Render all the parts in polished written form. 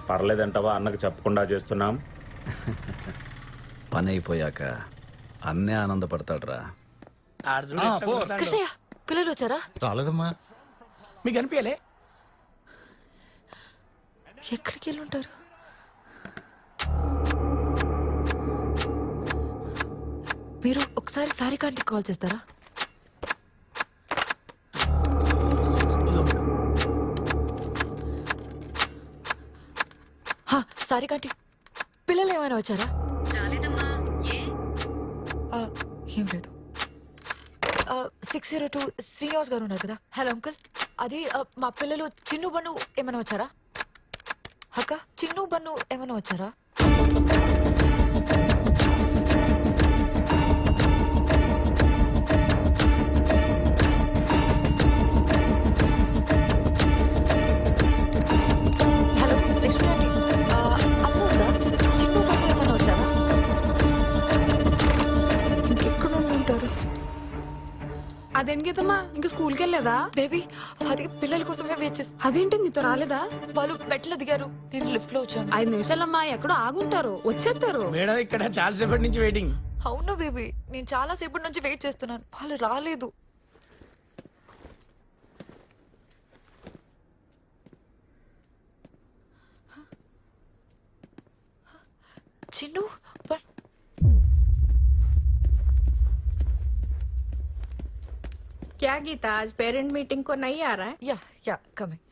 పర్లేదంటావా? అన్నకు చెప్పకుండా చేస్తున్నాం. పని అయిపోయాక అన్నే ఆనందపడతాడ్రా. కృష్ణయ్య, పిల్లలు వచ్చారా? రాలేదమ్మా. మీకు అనిపించలే? ఎక్కడికి వెళ్ళి ఉంటారు? మీరు ఒకసారి సారికాంటికి కాల్ చేస్తారా? సారికాంటి, పిల్లలు ఏమైనా వచ్చారా? ఏం లేదు. 602 శ్రీనివాస్ గారు ఉన్నారు కదా. హలో అంకుల్, అది మా పిల్లలు చిన్ను బన్ను ఏమైనా వచ్చారా? అక్క, చిన్ను బన్ను ఏమైనా వచ్చారా? హలో లక్ష్మి ఆంటీ, అమ్మ ఉందా? చిన్ను బన్ను ఏమైనా వచ్చారా? ఇంకెక్కడ ఉంటారు? అదేంటమ్మా, ఇంకా స్కూల్కి వెళ్ళలేదా? బేబీ, అది పిల్లల కోసమే వెయిట్ చేస్తా. అదేంటి నీతో రాలేదా? వాళ్ళు మెట్లు దిగారు, నేను లిఫ్ట్ లో వచ్చాను. 5 నిమిషాలమ్మా, ఎక్కడో ఆగుంటారు, వచ్చేస్తారు. మేడం ఇక్కడ చాలా సేపటి నుంచి వెయిటింగ్. అవును బేబీ, నేను చాలా సేపటి నుంచి వెయిట్ చేస్తున్నాను, వాళ్ళు రాలేదు. చిన్ను क्या गीता, आज पेरेंट मीटिंग को नहीं आ रहा है? Yeah coming.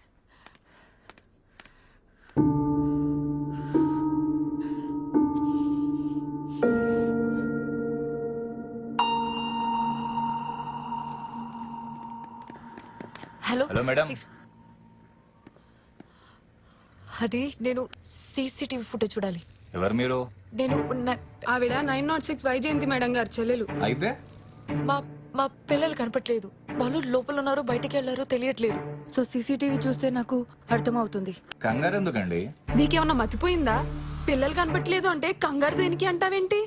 Hello hello madam. అది నేను సీసీటీవీ ఫుటేజ్ చూడాలి. ఎవరు మీరు? నేను ఆవిడ 906 వైజయంతి మేడం గారు చెల్లెలు. అయితే మా మా పిల్లలు కనపట్లేదు, వాళ్ళు లోపల ఉన్నారు, బయటికి వెళ్లారో తెలియట్లేదు. సో సీసీటీవీ చూస్తే నాకు అర్థమవుతుంది. కంగారు ఎందుకండి? నీకేమన్నా మతిపోయిందా? పిల్లలు కనపట్లేదు అంటే కంగారు దేనికి అంటావేంటి?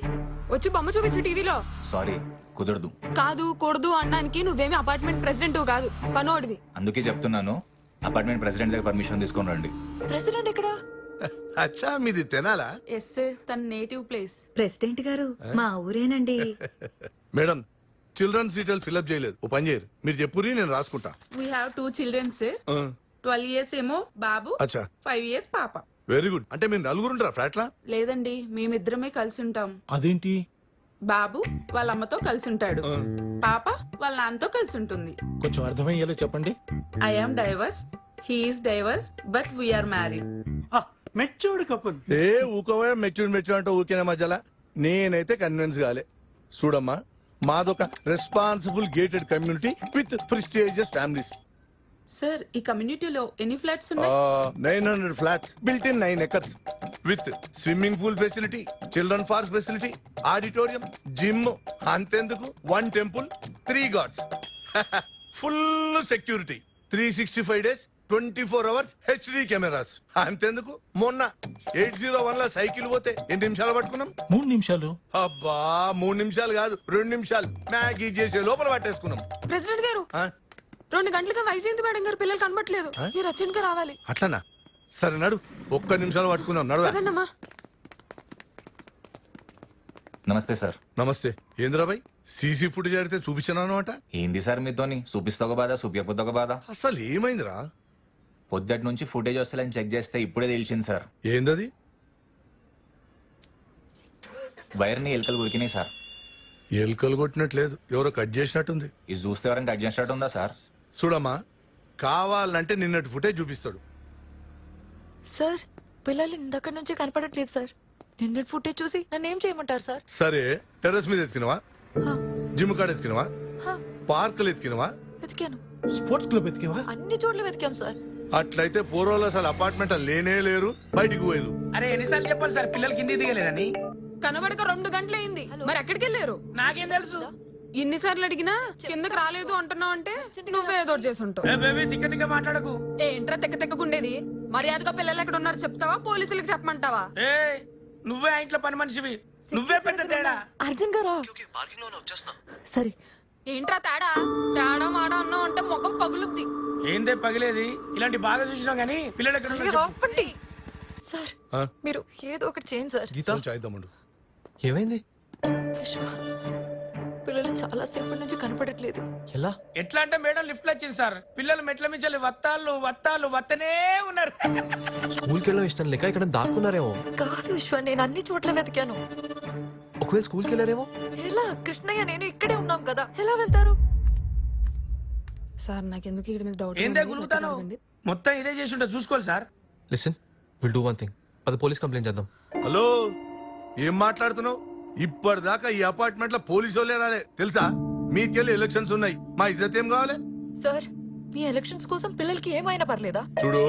వచ్చి బొమ్మ చూపించు టీవీలో. సారీ, కుదరదు. కాదు కూడదు అనడానికి నువ్వేమి అపార్ట్మెంట్ ప్రెసిడెంట్ కాదు, పనోడివి. అందుకే చెప్తున్నాను, అపార్ట్మెంట్ ప్రెసిడెంట్ దగ్గర పర్మిషన్ తీసుకొని రండి. ప్రెసిడెంట్ ఎక్కడ? అచ్చా, మీది తెనాలా? ఎస్, తన నేటివ్ ప్లేస్. ప్రెసిడెంట్ గారు మా ఊరేనండి. మేడం, చిల్డ్రన్స్ డీటెయిల్ ఫిల్అప్ చేయలేదు, ఓ పని చేయరు, మీరు చెప్పురి, నేను రాసుకుంటా. We have 2 children sir. 12 years ఏమో బాబు, అచ్చా, 5 years పాప. Very good. అంటే మీరు నలుగురుంటారా ఫ్లాట్లా? లేదండి, మేమిద్దరమే కలిసి ఉంటాం. అదేంటి? బాబు వాళ్ళ అమ్మతో కలిసి ఉంటాడు, పాప వాళ్ళ నాన్నతో కలిసి ఉంటుంది. కొంచెం అర్థమయ్యేలా చెప్పండి. I am divorce, he is divorce, but we are married. Matured couple. ఏ ఊకోవా, మెచ్యూర్ అంటే ఊకేనా మధ్యలో? నేనైతే కన్విన్స్ కాలే. చూడమ్మా, మాదొక responsible gated community with prestigious families. Sir, ఈ కమ్యూనిటీలో ఎన్ని ఫ్లాట్స్ ఉన్నాయి? 900 flats built in 9 acres with swimming pool facility, children park facility, auditorium, gym, అంతెందుకు 1 temple, 3 gods, full security, 365 days 24 hours HD cameras. అంతెందుకు, మొన్న 801 లో సైకిల్ పోతే ఎన్ని నిమిషాలు పట్టుకున్నాం? 3 నిమిషాలు. అబ్బా, 3 నిమిషాలు కాదు, 2 నిమిషాలు మ్యాగీ చేసే లోపల పట్టేసుకున్నాం. ప్రెసిడెంట్ గారు, 2 గంటలుగా వైజయంతి మేడం గారు పిల్లలు కనబట్లేదు, మీరు అర్జెంట్ గా రావాలి. అట్లనా? సరే నడు, 1 నిమిషాలు పట్టుకుందాం, నడువా. నమస్తే సార్. నమస్తే. ఏంద్రాబాయ్, సీసీ ఫుటేజ్ అడిగితే చూపించాను అనమాట. ఏంది సార్ మీతోని? చూపిస్తా ఒక బాధ, చూపించకపోతే ఒక బాధ. అసలు ఏమైందిరా? పొద్దుటి నుంచి ఫుటేజ్ వస్తలేని చెక్ చేస్తే ఇప్పుడే తెలిసింది సార్. ఏందది? వైర్ని ఎలుకలు ఉరికినాయి సార్. ఎలుకలు కొట్టినట్లేదు, ఎవరో కట్ చేసినట్టుంది. ఇది చూస్తే ఎవరైనా కట్ చేసినట్టు ఉందా సార్? చూడమ్మా, కావాలంటే నిన్నటి ఫుటేజ్ చూపిస్తాడు. సార్, పిల్లలు ఇందక్కడి నుంచి కనపడట్లేదు సార్. నిన్న ఫుటేజ్ చూసి నన్ను ఏం చేయమంటారు సార్? సరే, టెర్రస్ మీద ఎత్తికినవా? జిమ్ కాడ ఎత్తికినవా? పార్కులు ఎత్తికినవా? వెతికాను. స్పోర్ట్స్ క్లబ్ ఎతికేవా? అన్ని చోట్ల వెతికాం సార్. అట్లయితే పూర్వాలు అసలు అపార్ట్మెంట్ లేనే లేరు, బయటికి పోయేది. అరే ఎన్నిసార్లు చెప్పాలి సార్, పిల్లలు కింది దిగలేదని? కనబడక 2 గంటలైంది, మరి ఎక్కడికి వెళ్ళారు? నాకేం తెలుసు? ఇన్నిసార్లు అడిగినా కిందకి రాలేదు అంటున్నావు అంటే నువ్వే ఏదో చేసి ఉంటావు. బేబీ, తిక్క తిక్క మాట్లాడకు. ఏంట్రా తెక్క తెక్కకుండేది? మర్యాదగా పిల్లలు ఎక్కడ ఉన్నారు చెప్తావా, పోలీసులకు చెప్పమంటావా? ఏ, నువ్వే ఆ ఇంట్లో పని మనిషివి, నువ్వే పెద్ద తేడా. అర్జున్ గారా? సరే. ఏంట్రా తేడా? తేడా మాడా అన్నావు అంటే ముఖం పగులుద్ది. ఏందే పగిలేది? ఇలాంటి బాధ చూసినాం గానీ పిల్లలు ఎక్కడ ఉన్నారు చెప్పు. ఆపండి. సార్ ఆ? మీరు ఏదో ఒకటి చేయండి సార్. గీత చాయిద్దామండు. ఏమైంది? విశ్వ పిల్లలు చాలా సేపటి నుంచి కనపడట్లేదు. ఎలా? ఎట్లా అంటే మేడం లిఫ్ట్ వచ్చింది సార్. పిల్లలు మెట్ల మించాలి వత్తాలు వత్తనే ఉన్నారు. స్కూల్కి వెళ్ళడం ఇష్టం లేక ఇక్కడ దాక్కున్నారేమో. కాదు విశ్వ, నేను అన్ని చోట్ల వెతికాను. ఒకవేళ స్కూల్కి వెళ్ళారేమో. ఎలా? కృష్ణయ్య నేను ఇక్కడే ఉన్నాం కదా, ఎలా వెళ్తారు? సార్ నాకెందుకు ఇక్కడ మీద డౌట్ ఏందే గులుగుతాను? మొత్తం ఇదే చేసి ఉంటే చూసుకోవాలి sir. Listen, will do one thing. అది పోలీస్ కంప్లైంట్ చేద్దాం. హలో, ఏం మాట్లాడుతున్నావు? ఇప్పటిదాకా ఈ అపార్ట్మెంట్ లో పోలీసు వాళ్ళే రాలే తెలుసా? మీకెళ్ళి ఎలక్షన్స్ ఉన్నాయి, మా ఇజ్జత్ ఏం కావాలి? సార్ మీ ఎలక్షన్స్ కోసం పిల్లలకి ఏమైనా పర్లేదా? చూడు,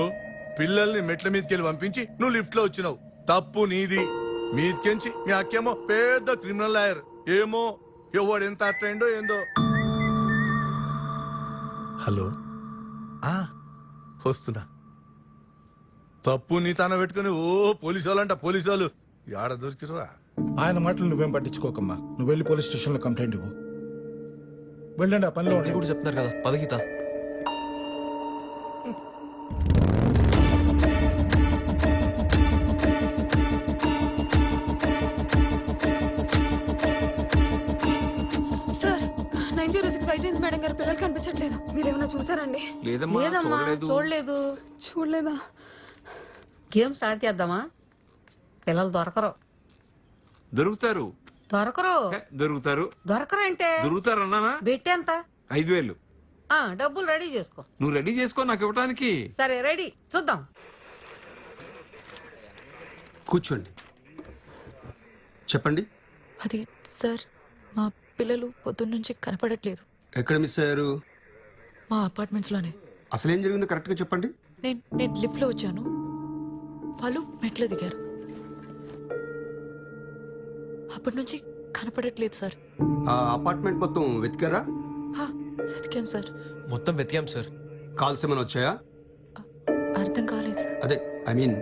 పిల్లల్ని మెట్ల మీదకెళ్ళి పంపించి నువ్వు లిఫ్ట్ లో వచ్చినావు, తప్పు నీది. మీదకెంచి మీ అక్కేమో పెద్ద క్రిమినల్ లాయర్. ఏమో ఎవడు ఎంత అట్రైండో ఏందో. హలో, వస్తున్నా. తప్పు నీ తాన పెట్టుకుని ఓ పోలీసు వాళ్ళంట పోలీసు వాళ్ళు ఆడ దొరికిరా. ఆయన మాటలు నువ్వేం పట్టించుకోకమ్మా. నువ్వు వెళ్ళి పోలీస్ స్టేషన్ లో కంప్లైంట్ ఇవ్వు. వెళ్ళండి, ఆ పనిలో అది కూడా చెప్తున్నారు కదా. పద గీత. సార్ 906 వైజయంతి మేడం గారు పిల్లలు కనిపించట్లేదు. మీరేమైనా చూసారండి? లేదమ్మా, చూడలేదు. చూడలేదా? గేమ్ స్టార్ట్ చేద్దామా? పిల్లలు దొరకరు. దొరుకుతారు దొరకరు అంటే దొరుకుతారు అన్నానా? బెట్టి ఎంత? 5,000. డబ్బులు రెడీ చేసుకో. నువ్వు రెడీ చేసుకో నాకు ఇవ్వడానికి. సరే రెడీ, చూద్దాం. కూర్చోండి, చెప్పండి. అది సార్, మా పిల్లలు పొద్దున్న నుంచి కనపడట్లేదు. ఎక్కడ మిస్ అయ్యారు? మా అపార్ట్మెంట్స్ లోనే. అసలు ఏం జరిగిందో కరెక్ట్ గా చెప్పండి. నేను లిఫ్ట్ లో వచ్చాను, వాళ్ళు మెట్లు దిగారు. అప్పటి నుంచి కనపడట్లేదు సార్. ఆ అపార్ట్మెంట్ మొత్తం వెతికారా? వెతికాం సార్. మొత్తం వెతికాం సార్. కాల్స్ ఏమైనా వచ్చాయా? అర్థం కాలేదు సార్. అదే ఐ మీన్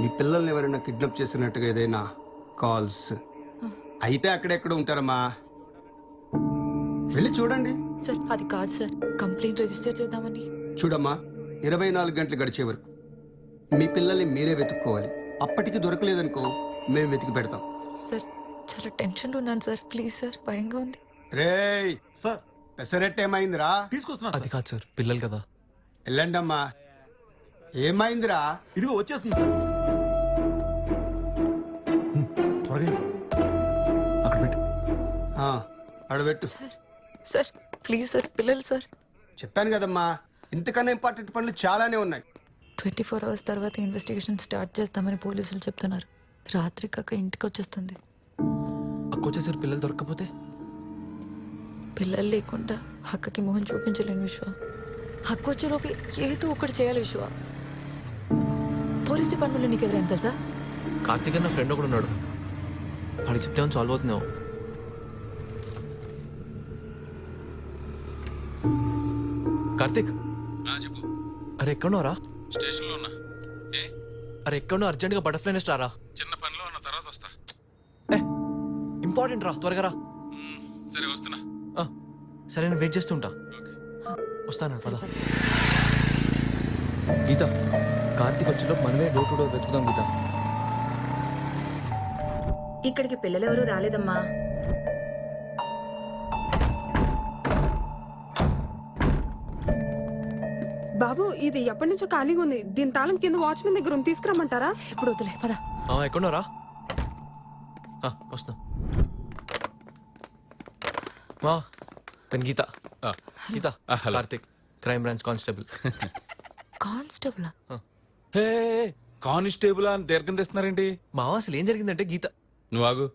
మీ పిల్లల్ని ఎవరైనా కిడ్నాప్ చేసినట్టుగా ఏదైనా కాల్స్ అయితే అక్కడెక్కడ ఉంటారమ్మా? వెళ్ళి చూడండి. సార్ అది కాదు సార్, కంప్లైంట్ రిజిస్టర్ చేద్దామని. చూడమ్మా, 24 గంటలు గడిచే వరకు మీ పిల్లల్ని మీరే వెతుక్కోవాలి. అప్పటికి దొరకలేదనుకో మేము వెతికి పెడతాం. సార్ చాలా టెన్షన్ ఉన్నాను సార్, ప్లీజ్ సార్, భయంగా ఉంది. రేయ్ సార్, పెసరెట్ ఏమైందిరా? అది కాదు సార్, పిల్లలు కదా. వెళ్ళండమ్మా. ఏమైందిరా? ఇదిగో వచ్చేస్తుంది సార్. త్వరగా అక్కడ పెట్టు. అడబెట్టు. సార్ ప్లీజ్ సార్, పిల్లలు సార్. చెప్పాను కదమ్మా, ఇంతకన్నా ఇంపార్టెంట్ పనులు చాలానే ఉన్నాయి. 24 hours తర్వాత ఇన్వెస్టిగేషన్ స్టార్ట్ చేస్తామని పోలీసులు చెప్తున్నారు. రాత్రి కాక ఇంటికి వచ్చేస్తుంది. అక్కొచ్చేసారు, పిల్లలు దొరకకపోతే? పిల్లలు లేకుండా అక్కకి మొహం చూపించలేను విశ్వ. హక్కు వచ్చేలోపు ఏదో ఒకటి చేయాలి విశ్వ. పోలీస్ డిపార్ట్మెంట్లో నీకు ఎవరైనా తెలుసా? కార్తీక్ అన్న ఫ్రెండ్ ఒకడు ఉన్నాడు, వాడికి చెప్తే సాల్వ్ అవుతున్నావు. కార్తీక్, చెప్పు. అరే ఎక్కడున్నారా? స్టేషన్ లో ఉన్నా. అరే ఎక్కడున్నా, అర్జెంట్ గా బటర్ఫ్లై నెస్ట్ రారా. చిన్న పనిలో ఉన్న తర్వాత వస్తా. ఇంపార్టెంట్ రా, త్వరగా రా. సరే వస్తున్నా. సరే నేను వెయిట్ చేస్తుంటా. వస్తాను పద. గీత, కార్తీక్ వచ్చేలో మనమే డోర్ టు డోర్ వెతుకుదాం గీత. ఇక్కడికి పిల్లలెవరూ రాలేదమ్మా. బాబు ఇది ఎప్పటి నుంచో ఖాళీగా ఉంది. దీని తాళం కింద వాచ్మెన్ దగ్గర ఉంది, తీసుకురమ్మంటారా? ఇప్పుడు వద్దులే, పద. ఎక్కడున్నారా? వస్తున్నా. తన Geetha. Geetha, Karthik, crime branch constable. Constable? Constable అని దీర్ఘం తెస్తున్నారేంటి? మా అసలు ఏం జరిగిందంటే గీత. నువ్వు ఆగు,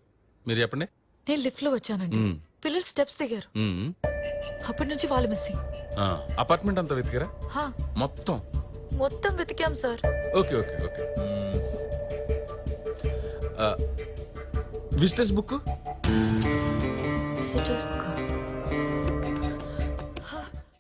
మీరు చెప్పండి. నేను లిఫ్ట్ లో వచ్చానండి, పిల్లలు స్టెప్స్ దిగారు. అప్పటి నుంచి వాళ్ళు మిస్సింగ్. అపార్ట్మెంట్ అంతా వెతికారా? మొత్తం వెతికాం sir. Okay okay okay. Visitors book? Visitors book